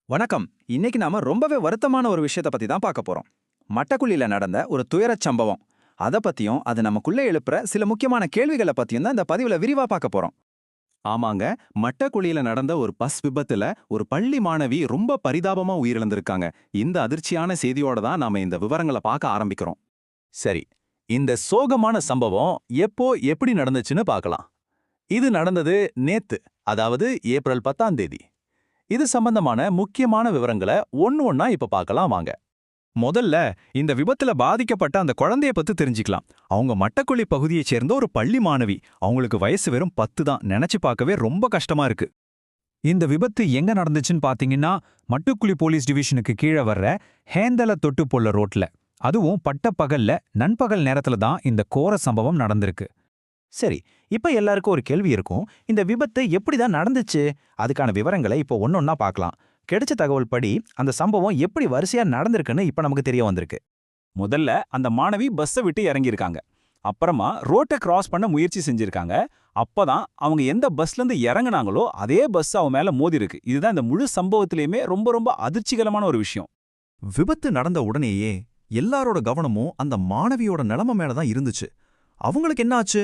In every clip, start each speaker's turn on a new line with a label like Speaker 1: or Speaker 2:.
Speaker 1: வணக்கம். இன்னைக்கு நாம ரொம்பவே வருத்தமான ஒரு விஷயத்த பத்தி தான் பார்க்க போறோம். மட்டக்குழியில நடந்த ஒரு துயரச் சம்பவம். அத பத்தியும், அது நமக்குள்ள எழுப்புற சில முக்கியமான கேள்விகள பத்தியும் தான் இந்த பதிவுல விரிவா பார்க்க போறோம்.
Speaker 2: ஆமாங்க. மட்டக்குழியில நடந்த ஒரு பஸ் விபத்துல ஒரு பள்ளி மாணவி ரொம்ப பரிதாபமா உயிரிழந்திருக்காங்க. இந்த அதிர்ச்சியான செய்தியோட தான் நாம இந்த விவரங்கள பார்க்க ஆரம்பிக்கிறோம். சரி, இந்த சோகமான சம்பவம் எப்போ எப்படி நடந்துச்சுன்னு பார்க்கலாம். இது நடந்தது நேத்து, அதாவது ஏப்ரல் 10ஆம் தேதி. இது சம்பந்தமான முக்கியமான விவரங்களை ஒண்ணு ஒண்ணா இப்ப பார்க்கலாம் வாங்க.
Speaker 1: முதல்ல இந்த விபத்துல பாதிக்கப்பட்ட அந்த குழந்தைய பத்தி தெரிஞ்சுக்கலாம். அவங்க மட்டக்குழி பகுதியைச் சேர்ந்த ஒரு பள்ளி மாணவி. அவங்களுக்கு வயசு வெறும் 10 தான். நினைச்சு பார்க்கவே ரொம்ப கஷ்டமா இருக்கு. இந்த விபத்து எங்க நடந்துச்சுன்னு பாத்தீங்கன்னா, மட்டுக்குழி போலீஸ் டிவிஷனுக்கு கீழ வர்ற ஹேந்தல தொட்டுப்பொல்ல ரோட்ல. அதுவும் பட்டப்பகல்ல நண்பகல் நேரத்துல தான் இந்த கோர சம்பவம் நடந்திருக்கு.
Speaker 3: சரி, இப்ப எல்லாருக்கும் ஒரு கேள்வி இருக்கும். இந்த விபத்து எப்படி தான் நடந்துச்சு? அதுக்கான விவரங்களை இப்போ ஒன்னொன்னா பார்க்கலாம். கிடைச்ச தகவல் படி அந்த சம்பவம் எப்படி வரிசையா நடந்திருக்குன்னு இப்ப நமக்கு தெரிய வந்திருக்கு.
Speaker 2: முதல்ல அந்த மாணவி பஸ்ஸை விட்டு இறங்கியிருக்காங்க. அப்புறமா ரோட்டை கிராஸ் பண்ண முயற்சி செஞ்சிருக்காங்க. அப்பதான் அவங்க எந்த பஸ்ல இருந்து இறங்குனாங்களோ அதே பஸ் அவ மேல மோதி இருக்கு. இதுதான் இந்த முழு சம்பவத்திலயுமே ரொம்ப ரொம்ப அதிர்ச்சிகரமான ஒரு விஷயம்.
Speaker 4: விபத்து நடந்த உடனேயே எல்லாரோட கவனமும் அந்த மாணவியோட நிலைமை மேல தான் இருந்துச்சு. அவங்களுக்கு என்ன ஆச்சு?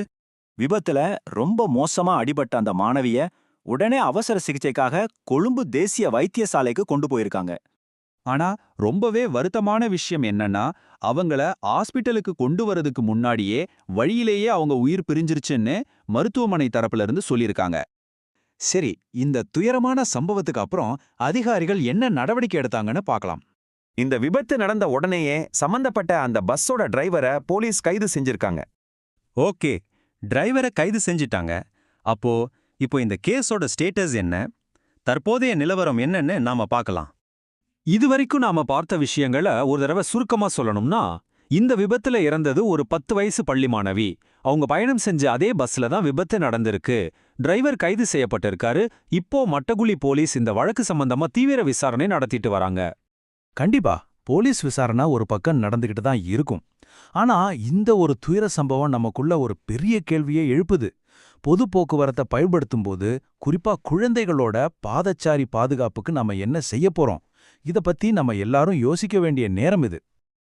Speaker 3: விபத்துல ரொம்ப மோசமா அடிபட்ட அந்த மாணவிய உடனே அவசர சிகிச்சைக்காக கொழும்பு தேசிய வைத்தியசாலைக்கு கொண்டு போயிருக்காங்க.
Speaker 2: ஆனா ரொம்பவே வருத்தமான விஷயம் என்னன்னா, அவங்கள ஹாஸ்பிட்டலுக்கு கொண்டு வரதுக்கு முன்னாடியே வழியிலேயே அவங்க உயிர் பிரிஞ்சிருச்சுன்னு மருத்துவமனை தரப்புல இருந்து சொல்லியிருக்காங்க.
Speaker 1: சரி, இந்த துயரமான சம்பவத்துக்கு அப்புறம் அதிகாரிகள் என்ன நடவடிக்கை எடுத்தாங்கன்னு பார்க்கலாம்.
Speaker 3: இந்த விபத்து நடந்த உடனேயே சம்பந்தப்பட்ட அந்த பஸ்ஸோட டிரைவரை போலீஸ் கைது செஞ்சிருக்காங்க.
Speaker 2: ஓகே, டிரைவரை கைது செஞ்சிட்டாங்க. இப்போ இந்த கேஸோட ஸ்டேட்டஸ் என்ன, தற்போதைய நிலவரம் என்னன்னு நாம பார்க்கலாம்.
Speaker 1: இதுவரைக்கும் நாம பார்த்த விஷயங்கள ஒரு தடவை சுருக்கமா சொல்லணும்னா, இந்த விபத்துல இறந்தது ஒரு 10 வயசு பள்ளி மாணவி. அவங்க பயணம் செஞ்ச அதே பஸ்ல தான் விபத்து நடந்திருக்கு. டிரைவர் கைது செய்யப்பட்டிருக்காரு. இப்போ மட்டக்குழி போலீஸ் இந்த வழக்கு சம்பந்தமா தீவிர விசாரணை நடத்திட்டு வராங்க.
Speaker 3: கண்டிப்பா போலீஸ் விசாரணை ஒரு பக்கம் நடந்துகிட்டு தான் இருக்கும். ஆனா இந்த ஒரு துயர சம்பவம் நமக்குள்ள ஒரு பெரிய கேள்வியை எழுப்புது. பொது போக்குவரத்தை பயன்படுத்தும் போது, குறிப்பா குழந்தைகளோட பாதச்சாரி பாதுகாப்புக்கு நம்ம என்ன செய்ய போறோம்? இத பத்தி நம்ம எல்லாரும் யோசிக்க வேண்டிய நேரம் இது.